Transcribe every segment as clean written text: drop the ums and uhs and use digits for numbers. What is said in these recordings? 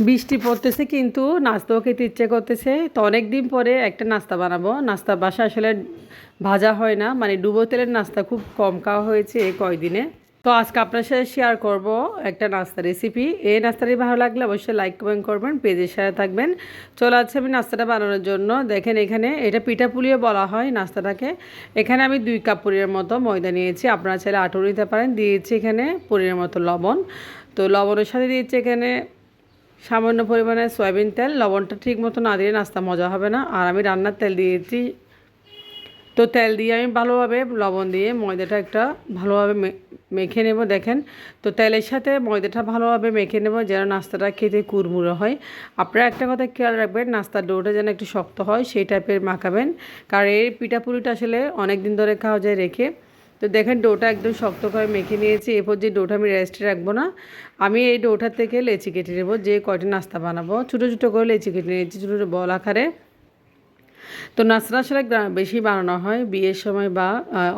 বৃষ্টি পড়তেছে কিন্তু নাস্তাও খেতে ইচ্ছে করতেছে। তো অনেক দিন পরে একটা নাস্তা বানাবো। নাস্তা বাসা আসলে ভাজা হয় না, মানে ডুবো তেলের নাস্তা খুব কম খাওয়া হয়েছে এই কয়দিনে। তো আজকে আপনার সাথে শেয়ার করব একটা নাস্তা রেসিপি। এই নাস্তাটি ভালো লাগলে অবশ্যই লাইক কমেন্ট করবেন, পেজের সাথে থাকবেন। চলে আছে আমি নাস্তাটা বানানোর জন্য। দেখেন এখানে এটা পিঠাপুলিও বলা হয় নাস্তাটাকে। এখানে আমি 2 কাপ পরিমাণ মতো ময়দা নিয়েছি, আপনারা চাইলে আটাও নিতে পারেন। দিয়েছি এখানে পরিমাণ মতো লবণ। তো লবণের সাথে দিয়েছি এখানে সামান্য পরিমাণে সয়াবিন তেল। লবণটা ঠিক মতো না দিলে নাস্তা মজা হবে না। আর আমি রান্নার তেল দিয়েছি। তো তেল দিয়ে আমি ভালোভাবে লবণ দিয়ে ময়দাটা একটা ভালোভাবে মেখে নেব। দেখেন, তো তেলের সাথে ময়দাটা ভালোভাবে মেখে নেব যেন নাস্তাটা খেতে কুড়মুড়ো হয়। আপনারা একটা কথা খেয়াল রাখবেন, নাস্তার ডোটা যেন একটু শক্ত হয় সেই টাইপের মাখাবেন, কারণ এই পিঠাপুলিটা আসলে অনেক দিন ধরে খাওয়া যায় রেখে। তো দেখেন ডোটা একদম শক্ত করে মেখে নিয়েছি। এরপর যে ডোটা আমি রেস্টে রাখবো না, আমি এই ডোটার থেকে লেচি কেটে নেবো। যে কয়টা নাস্তা বানাবো ছোটো ছোটো করে লেচি কেটে নিয়েছি, ছোটো ছোটো বল আকারে। তো নাচড়া আসলে বেশি বানানো হয় বিয়ের সময় বা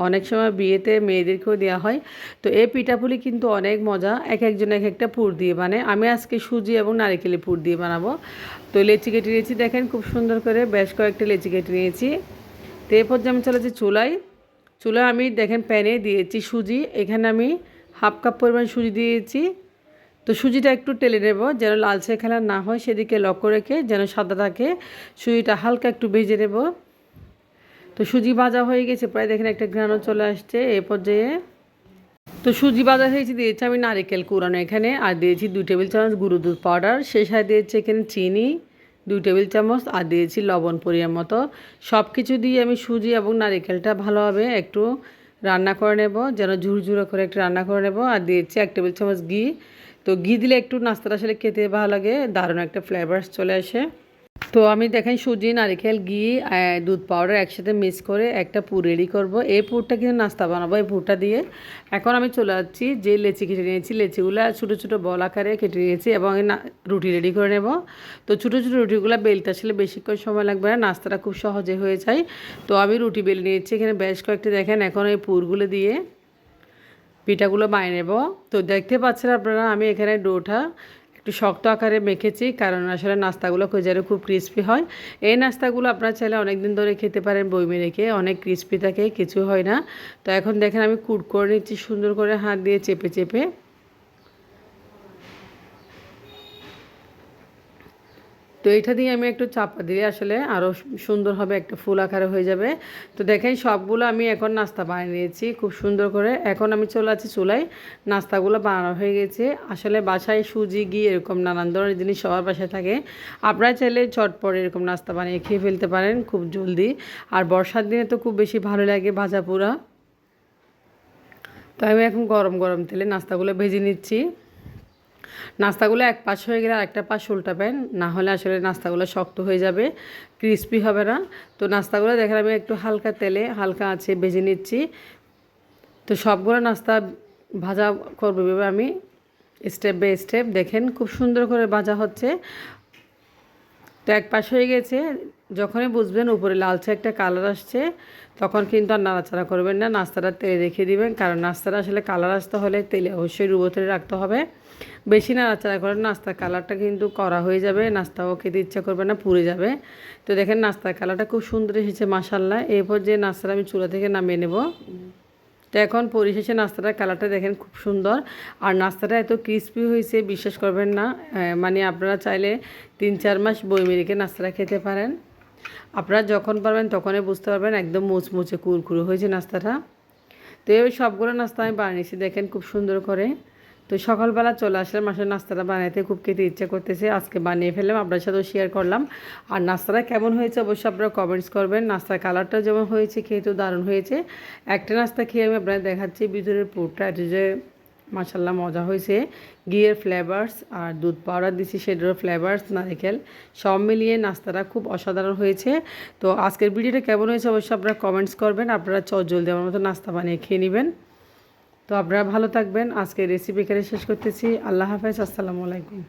অনেক সময় বিয়েতে মেয়েদেরকেও দেওয়া হয়। তো এই পিঠাপুলি কিন্তু অনেক মজা, এক একজন এক একটা পুর দিয়ে বানায়। আমি আজকে সুজি এবং নারিকেলের পুর দিয়ে বানাবো। তো লেচি কেটে নিয়েছি, দেখেন খুব সুন্দর করে বেশ কয়েকটা লেচি কেটে নিয়েছি। তো এরপর যে আমি চলেছি চুলায়। চুলায় আমি দেখেন প্যানে দিয়েছি সুজি। এখানে আমি হাফ কাপ পরিমাণ সুজি দিয়েছি। তো সুজিটা একটু টেলে নেব যেন লালচে কালার না হয়, সেদিকে লক্ষ্য রেখে যেন সাদা থাকে। সুজিটা হালকা একটু ভেজে নেব। তো সুজি ভাজা হয়ে গেছে প্রায়, দেখেন একটা ঘ্রাণও চলে আসছে এই পর্যায়ে। তো সুজি ভাজা হয়েছে, দিয়েছি আমি নারিকেল কুড়ানো এখানে, আর দিয়েছি 2 টেবিল চামচ গুঁড়ো দুধ পাউডার। সেই সাথে দিয়েছি এখানে চিনি 2 টেবিল চামচ, আর দিয়েছি লবণ পরিমাণ মতো। সব কিছু দিয়ে আমি সুজি এবং নারিকেলটা ভালোভাবে একটু রান্না করে নেব, যেন ঝুরঝুরো করে একটু রান্না করে নেব। আর দিয়েছি 1 টেবিল চামচ ঘি। তো ঘি দিলে একটু নাস্তাটা আসলে খেতে ভালো লাগে, দারুণ একটা ফ্লেভারস চলে আসে। তো আমি দেখেন সুজি, নারিকেল, ঘি, দুধ পাউডার একসাথে মিক্স করে একটা পুর রেডি করব। এই পুরটা কিন্তু নাস্তা বানাবো এই পুরটা দিয়ে। এখন আমি চলে যাচ্ছি, যে লেচি কেটে নিয়েছি লেচিগুলো ছোটো ছোটো বল আকারে কেটে নিয়েছি এবং রুটি রেডি করে নেব। তো ছোটো ছোটো রুটিগুলো বেলতে আসলে বেশিক্ষণ সময় লাগবে না, নাস্তাটা খুব সহজে হয়ে যায়। তো আমি রুটি বেলে নিয়েছি এখানে বেশ কয়েকটি। দেখেন এখন এই পুরগুলো দিয়ে পিঠাগুলো বানিয়ে নেব। তো দেখতে পাচ্ছেন আপনারা আমি এখানে ডোটা একটু শক্ত আকারে মেখেছি, কারণ আসলে নাস্তাগুলো যেন খুব ক্রিস্পি হয়। এই নাস্তাগুলো আপনারা চাইলে অনেক দিন ধরে খেতে পারেন বইমে রেখে, অনেক ক্রিস্পি থাকে, কিছু হয় না। তো এখন দেখেন আমি কুট করে নিচ্ছি সুন্দর করে হাত দিয়ে চেপে চেপে। তো এটা দিয়ে আমি একটু চাপা দিলে আসলে আরও সুন্দর হবে, একটা ফুল আকারে হয়ে যাবে। তো দেখেন সবগুলো আমি এখন নাস্তা বানিয়ে নিয়েছি খুব সুন্দর করে। এখন আমি চলে আছি চুলায়। নাস্তাগুলো বানানো হয়ে গেছে। আসলে বাসায় সুজি, ঘি এরকম নানান ধরনের জিনিস সবার বাসায় থাকে। আপনারা চাইলে চটপট এরকম নাস্তা বানিয়ে খেয়ে ফেলতে পারেন খুব জলদি। আর বর্ষার দিনে তো খুব বেশি ভালো লাগে ভাজা পোড়া। তো আমি এখন গরম গরম তেলে নাস্তাগুলো ভেজে নিচ্ছি। নাস্তাগুলো এক পাশ হয়ে গেলে আরেকটা পাশ উল্টাবেন, না হলে আসলে নাস্তাগুলো শক্ত হয়ে যাবে, ক্রিস্পি হবে না। তো নাস্তাগুলো দেখেন আমি একটু হালকা তেলে হালকা আছে ভেজে নিচ্ছি। তো সবগুলো নাস্তা ভাজা করবো এভাবে আমি স্টেপ বাই স্টেপ। দেখেন খুব সুন্দর করে ভাজা হচ্ছে। তো এক পাশ হয়ে গেছে, যখনই বুঝবেন উপরে লালচে একটা কালার আসছে তখন কিন্তু আর নাড়াচাড়া করবেন না, নাস্তাটা তেলে রেখে দিবেন। কারণ নাস্তাটা আসলে কালার আসতে হলে তেলে অবশ্যই ডুবো তেলে রাখতে হবে। বেশি নাড়াচাড়া করেন নাস্তার কালারটা কিন্তু কড়া হয়ে যাবে, নাস্তাও খেতে ইচ্ছা করবে না, পুড়ে যাবে। তো দেখেন নাস্তার কালারটা খুব সুন্দর এসেছে মাশাআল্লাহ। এরপর যে নাস্তাটা আমি চুলা থেকে নামিয়ে নেব। তো এখন পরিশেষে নাস্তাটার কালারটা দেখেন খুব সুন্দর। আর নাস্তাটা এত ক্রিস্পি হয়েছে বিশ্বাস করবেন না। মানে আপনারা চাইলে 3-4 মাস বইমে রেখে নাস্তাটা খেতে পারেন। আপনারা যখন পারবেন তখনই বুঝতে পারবেন একদম মুচমুচে কুরকুরে হয়েছে নাস্তাটা। তো এই সবগুলো নাস্তা আমি বানিয়েছি দেখেন খুব সুন্দর করে। তো সকালবেলা চলে আসলাম মাসের নাস্তাটা বানাইতে, খুব খেতে ইচ্ছা করতেছে, আজকে বানিয়ে ফেললাম, আপনার সাথেও শেয়ার করলাম। আর নাস্তাটা কেমন হয়েছে অবশ্যই আপনারা কমেন্টস করবেন। নাস্তার কালারটা যেমন হয়েছে খেতেও দারুণ হয়েছে। একটা নাস্তা খেয়ে আমি আপনাদের দেখাচ্ছি ভিতরের পুরটা, এটা যে মাশাআল্লাহ মজা হয়েছে। ঘিয়ের ফ্লেভার্স আর দুধ পাউডার দিচ্ছি সেটারও ফ্লেভার্স, নারিকেল সব মিলিয়ে নাস্তাটা খুব অসাধারণ হয়েছে। তো আজকের ভিডিওটা কেমন হয়েছে অবশ্যই আপনারা কমেন্টস করবেন। আপনারা জলদি আমার মতো নাস্তা বানিয়ে খেয়ে নেবেন। তো আপনারা ভালো থাকবেন। আজকের রেসিপি এখানে শেষ করতেছি। আল্লাহ হাফেজ, আসসালামু আলাইকুম।